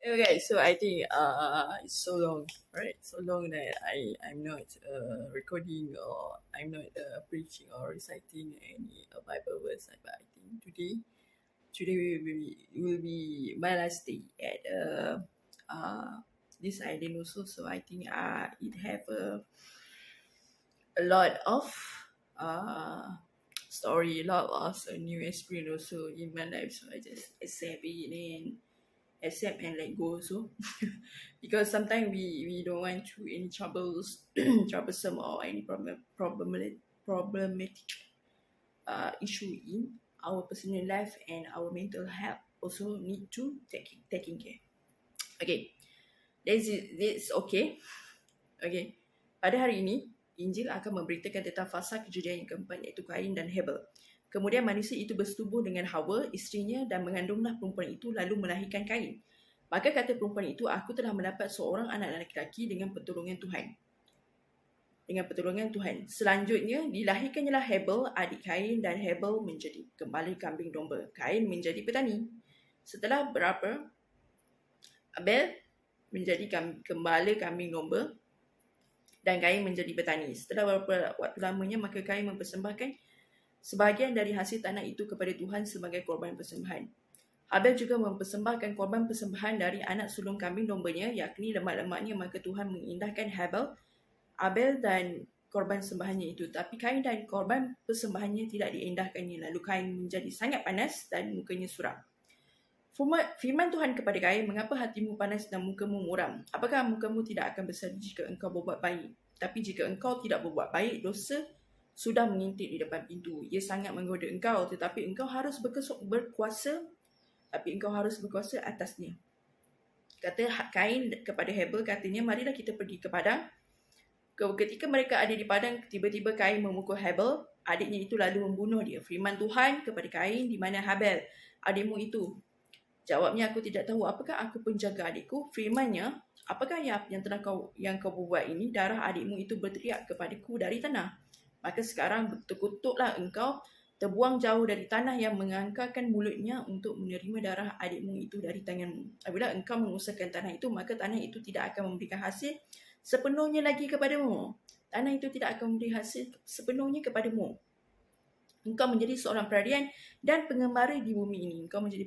Okay, so I think it's so long, right? So long that I'm not recording, or I'm not preaching or reciting any Bible verse. But I think today will be my last day at this island also. So I think it have a lot of uh story, a lot of new experience also in my life. So I just accept it and accept and let go also. Because sometimes we don't want to any troubles, troublesome, or any problematic issue in our personal life, and our mental health also need to taking care. Okay, that's okay. Okay, pada hari ini Injil akan memberitakan tentang fasa kejadian yang keempat, iaitu Kain dan Habel. Kemudian manusia itu bersetubuh dengan Hawa, isterinya, dan mengandunglah perempuan itu lalu melahirkan Kain. Maka kata perempuan itu, aku telah mendapat seorang anak lelaki dengan pertolongan Tuhan. Selanjutnya, dilahirkannya Habel, adik Kain, dan Habel menjadi gembala kambing domba. Kain menjadi petani. Setelah berapa, Abel menjadi gembala kambing domba dan Kain menjadi petani. Setelah beberapa waktu lamanya, maka Kain mempersembahkan sebahagian dari hasil tanah itu kepada Tuhan sebagai korban persembahan. Abel juga mempersembahkan korban persembahan dari anak sulung kambing dombanya, yakni lemak-lemaknya, maka Tuhan mengindahkan Abel dan korban sembahannya itu. Tapi Kain dan korban persembahannya tidak diindahkannya. Lalu Kain menjadi sangat panas dan mukanya suram. Firman Tuhan kepada Kain, mengapa hatimu panas dan mukamu muram? Apakah mukamu tidak akan bersedih jika engkau berbuat baik? Tapi jika engkau tidak berbuat baik, dosa sudah mengintip di depan pintu. Ia sangat menggoda engkau, tetapi engkau harus berkuasa atasnya. Kata Kain kepada Habel, katanya, marilah kita pergi ke padang. Ketika mereka ada di padang, tiba-tiba Kain memukul Habel, adiknya itu, lalu membunuh dia. Firman Tuhan kepada Kain, di mana Habel, adikmu itu? Jawabnya, aku tidak tahu. Apakah aku penjaga adikku? Firmannya, apakah yang telah kau buat ini? Darah adikmu itu berteriak kepadaku dari tanah. Maka sekarang terkutuklah engkau, terbuang jauh dari tanah yang mengangkatkan mulutnya untuk menerima darah adikmu itu dari tanganmu. Apabila engkau mengusahakan tanah itu, maka tanah itu tidak akan memberikan hasil sepenuhnya lagi kepadamu. Tanah itu tidak akan memberi hasil sepenuhnya kepadamu. Engkau menjadi seorang pelarian dan pengembara di bumi ini. Engkau menjadi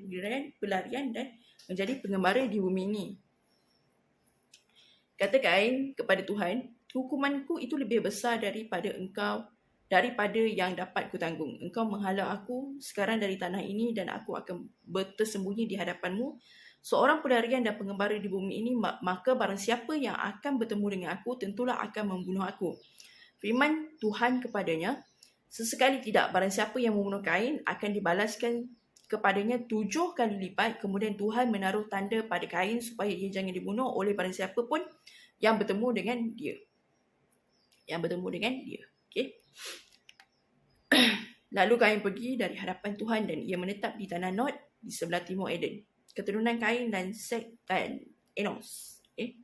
pelarian dan menjadi pengembara di bumi ini. Kata Kain kepada Tuhan, hukumanku itu lebih besar daripada yang dapat kutanggung. Engkau menghala aku sekarang dari tanah ini, dan aku akan tersembunyi di hadapanmu, seorang pelarian dan pengembara di bumi ini. Maka barang siapa yang akan bertemu dengan aku, tentulah akan membunuh aku. Firman Tuhan kepadanya, sesekali tidak, barang siapa yang membunuh Kain akan dibalaskan kepadanya 7 kali lipat. Kemudian Tuhan menaruh tanda pada Kain supaya ia jangan dibunuh oleh barang siapa pun yang bertemu dengan dia. Okay. Lalu Kain pergi dari hadapan Tuhan dan ia menetap di tanah Nod di sebelah timur Eden. Keturunan Kain dan Set dan Enos. Okay.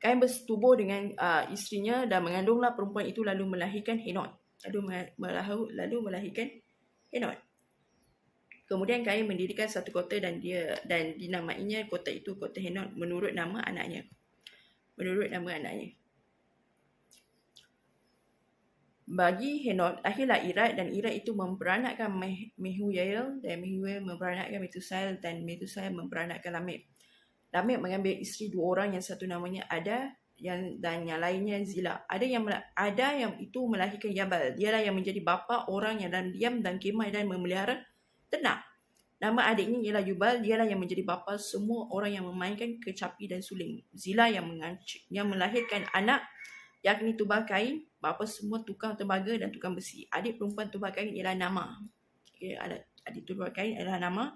Kain bersetubuh dengan isterinya dan mengandunglah perempuan itu lalu melahirkan Henok. Lalu melahirkan Henok. Kemudian Kain mendirikan satu kota dan dinamainya kota itu kota Henok menurut nama anaknya. Bagi Henok lahirlah Irad, dan Irad itu memperanakkan Mehujael, dan Mehujael memperanakkan Metusael, dan Metusael memperanakkan Lamek. Lamek mengambil isteri 2 orang, yang satu namanya Ada dan yang lainnya Zila. Ada yang itu melahirkan Yabal. Dialah yang menjadi bapa orang yang dalam diam dan kemah dan memelihara ternak. Nama adiknya ialah Yubal. Dialah yang menjadi bapa semua orang yang memainkan kecapi dan suling. Zila yang melahirkan anak, yakni Tubal Kain, bapa semua tukang tembaga dan tukang besi. Adik perempuan Tubal Kain ialah Nama. Adik Tubal Kain ialah Nama.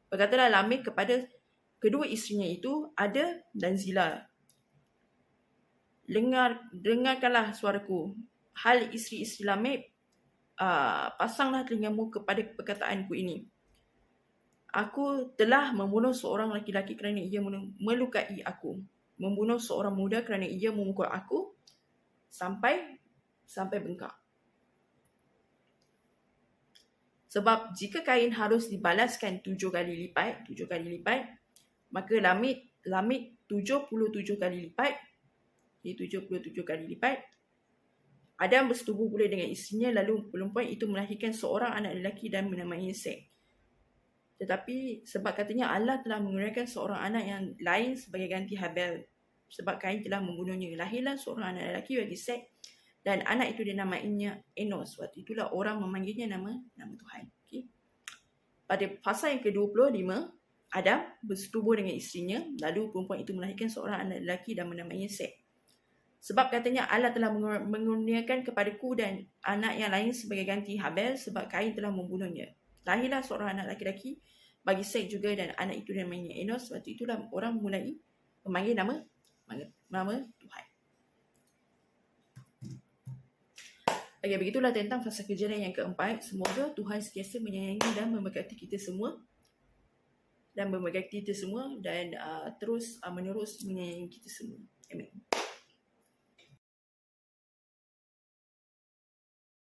Berkatalah Lamek kepada kedua isterinya itu, Ada dan Zila, dengarkanlah suaraku. Hal isteri-isteri Lamek, pasanglah telingamu kepada perkataanku ini. Aku telah membunuh seorang laki-laki kerana ia melukai aku, membunuh seorang muda kerana ia memukul aku sampai bengkak. Sebab jika Kain harus dibalaskan 7 kali lipat, maka Lamik 77 kali lipat. Okay, 77 kali lipat. Adam bersetubuh pula dengan isterinya, lalu perempuan itu melahirkan seorang anak lelaki dan menamainya Set. Tetapi sebab katanya Allah telah menggunakan seorang anak yang lain sebagai ganti Habil, sebab Kain telah membunuhnya. Lahirlah seorang anak lelaki bagi Set, dan anak itu dinamainya Enos. Waktu itulah orang memanggilnya nama Tuhan. Okay. Pada pasal yang ke-25, Adam bersetubuh dengan isterinya, lalu perempuan itu melahirkan seorang anak lelaki dan menamainya Set. Sebab katanya Allah telah mengurniakan kepadaku dan anak yang lain sebagai ganti Habil, sebab Kain telah membunuhnya. Lahirlah seorang anak laki-laki bagi Set juga, dan anak itu namanya Enos. Waktu itulah orang mulai memanggil nama Tuhan. Okay, begitulah tentang fasa kejadian yang keempat. Semoga Tuhan sentiasa menyayangi dan memberkati kita semua, dan terus menerus menyayangi kita semua. Amin.